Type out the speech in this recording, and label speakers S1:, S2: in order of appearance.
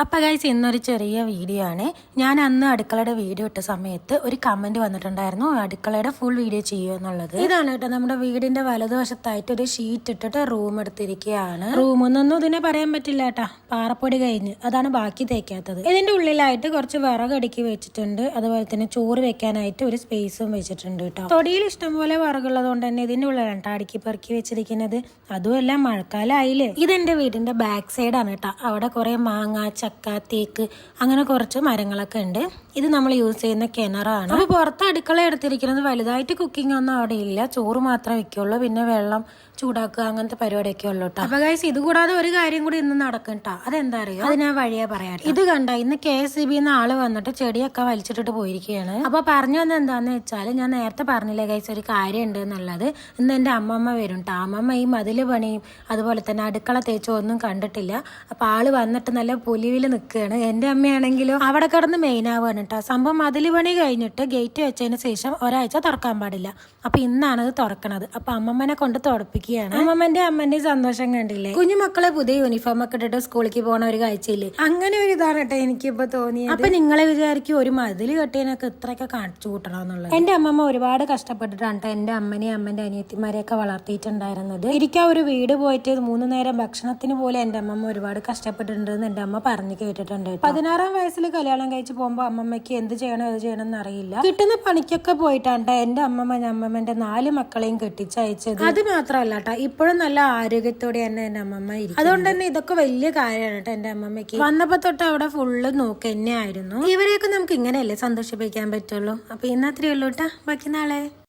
S1: അപ്പോൾ ഗൈസ് ഇന്നൊരു ചെറിയ വീഡിയോ ആണ്. ഞാൻ അന്ന് അടുക്കളയുടെ വീഡിയോ ഇട്ട സമയത്ത് ഒരു കമന്റ് വന്നിട്ടുണ്ടായിരുന്നു, അടുക്കളയുടെ ഫുൾ വീഡിയോ ചെയ്യുക എന്നുള്ളത്. ഇതാണ് കേട്ടോ, നമ്മുടെ വീടിന്റെ വലതുവശത്തായിട്ട് ഒരു ഷീറ്റ് ഇട്ടിട്ട് റൂം എടുത്തിരിക്കുകയാണ്. റൂമൊന്നും ഇതിനെ പറയാൻ പറ്റില്ല കേട്ടാ, പാറപ്പൊടി കഴിഞ്ഞ് അതാണ് ബാക്കി തേക്കാത്തത്. ഇതിന്റെ ഉള്ളിലായിട്ട് കുറച്ച് വിറക് അടുക്കി വെച്ചിട്ടുണ്ട്, അതുപോലെ തന്നെ ചോറ് വെക്കാനായിട്ട് ഒരു സ്പേസും വെച്ചിട്ടുണ്ട് കേട്ടോ. തൊടിയിൽ ഇഷ്ടംപോലെ വിറകുള്ളത് കൊണ്ട് തന്നെ ഇതിന്റെ ഉള്ളിലാണ് അടുക്കി പെറുക്കി വെച്ചിരിക്കുന്നത്. അതുമല്ല മഴക്കാലമായില്ലേ. ഇതെന്റെ വീടിന്റെ ബാക്ക് സൈഡാണ് കേട്ടോ. അവിടെ കുറെ മാങ്ങ, ചക്ക, തേക്ക് അങ്ങനെ കുറച്ച് മരങ്ങളൊക്കെ ഉണ്ട്. ഇത് നമ്മൾ യൂസ് ചെയ്യുന്ന കിണറാണ്. അപ്പൊ പുറത്ത് അടുക്കള എടുത്തിരിക്കുന്നത് വലുതായിട്ട് കുക്കിംഗ് ഒന്നും അവിടെ ഇല്ല, ചോറ് മാത്രമേ വെക്കുള്ളൂ, പിന്നെ വെള്ളം ചൂടാക്കുക അങ്ങനത്തെ പരിപാടിയൊക്കെ ഉള്ളൂ കേട്ടോ. അപ്പൊ ഗൈസ് ഇത് കൂടാതെ ഒരു കാര്യം കൂടി ഇന്ന് നടക്കും കേട്ടോ. അതെന്താ അറിയോ, അത് ഞാൻ വഴിയെ പറയാം. ഇത് കണ്ട, ഇന്ന് KSEB ആള് വന്നിട്ട് ചെടിയൊക്കെ വലിച്ചിട്ടിട്ട് പോയിരിക്കുകയാണ്. അപ്പൊ പറഞ്ഞു വന്നത് എന്താന്ന് വെച്ചാല്, ഞാൻ നേരത്തെ പറഞ്ഞില്ലേ ഗൈസ് ഒരു കാര്യം ഉണ്ട് എന്നുള്ളത്. ഇന്ന് എന്റെ അമ്മമ്മ വരും കേട്ടോ. അമ്മമ്മ ഈ മതില് പണിയും അതുപോലെ തന്നെ അടുക്കള തേച്ചോ ഒന്നും കണ്ടിട്ടില്ല. അപ്പൊ ആള് വന്നിട്ട് നല്ല പൊലിവില് നിൽക്കുകയാണ്. എന്റെ അമ്മയാണെങ്കിലോ അവിടെ കിടന്ന് മെയിൻ ആവുകയാണ് കേട്ടോ. സംഭവം മതില് പണി കഴിഞ്ഞിട്ട് ഗേറ്റ് വെച്ചതിന് ശേഷം ഒരാഴ്ച തുറക്കാൻ പാടില്ല. അപ്പൊ ഇന്നാണ് ഇത് തുറക്കണത്. അപ്പൊ അമ്മമ്മനെ കൊണ്ട് തുറപ്പിക്കുകയാണ്. അമ്മമ്മന്റെ അമ്മന്റെയും സന്തോഷം കണ്ടില്ലേ. കുഞ്ഞു മക്കളെ പുതിയ യൂണിഫോം ഒക്കെ ഇട്ടിട്ട് സ്കൂളിലേക്ക് പോണ ഒരു കാഴ്ചയില്ലേ, അങ്ങനെ ഒരു ഇതാണ് കേട്ടോ എനിക്കിപ്പോ തോന്നിയത്. അപ്പൊ നിങ്ങളെ വിചാരിക്കും ഒരു മതില് കെട്ടിയതിനൊക്കെ ഇത്രയൊക്കെ കാണിച്ചു കൂട്ടണം എന്നുള്ളത്. എന്റെ അമ്മമ്മ ഒരുപാട് കഷ്ടപ്പെട്ടിട്ടാണ് എന്റെ അമ്മനെയും അമ്മന്റെ അനിയത്തിമാരെയൊക്കെ വളർത്തിയിട്ടുണ്ടായിരുന്നത്. ഇരിക്കാൻ ഒരു വീട് പോയിട്ട് 3 നേരം ഭക്ഷണത്തിന് പോലെ എന്റെ അമ്മമ്മ ഒരുപാട് കഷ്ടപ്പെട്ടിട്ടുണ്ടെന്ന് എന്റെ അമ്മ പറഞ്ഞു കേട്ടിട്ടുണ്ട്. 16-ാം വയസ്സിൽ കല്യാണം കഴിച്ച് പോകുമ്പോ അമ്മമ്മയ്ക്ക് എന്ത് ചെയ്യണം ഏത് ചെയ്യണം എന്ന് അറിയില്ല. കിട്ടുന്ന പണിക്കൊക്കെ പോയിട്ടാണ് എന്റെ അമ്മമ്മന്റെ 4 മക്കളെയും കെട്ടിച്ചയച്ചത്. അത് മാത്രമല്ല കേട്ടോ, ഇപ്പോഴും നല്ല ആരോഗ്യത്തോടെ തന്നെ എന്റെ അമ്മമ്മ ഇരിക്കും. അതുകൊണ്ട് തന്നെ ഇതൊക്കെ വലിയ കാര്യമാണ് കേട്ടോ. എന്റെ അമ്മമ്മയ്ക്ക് വന്നപ്പോ തൊട്ട് അവിടെ ഫുള്ള് നോക്ക് തന്നെയായിരുന്നു. ഇവരെയൊക്കെ നമുക്ക് ഇങ്ങനെയല്ലേ സന്തോഷിപ്പിക്കാൻ പറ്റുള്ളൂ. അപ്പൊ ഇന്നത്രയേ ഉള്ളൂ കേട്ടോ, ബാക്കി നാളെ.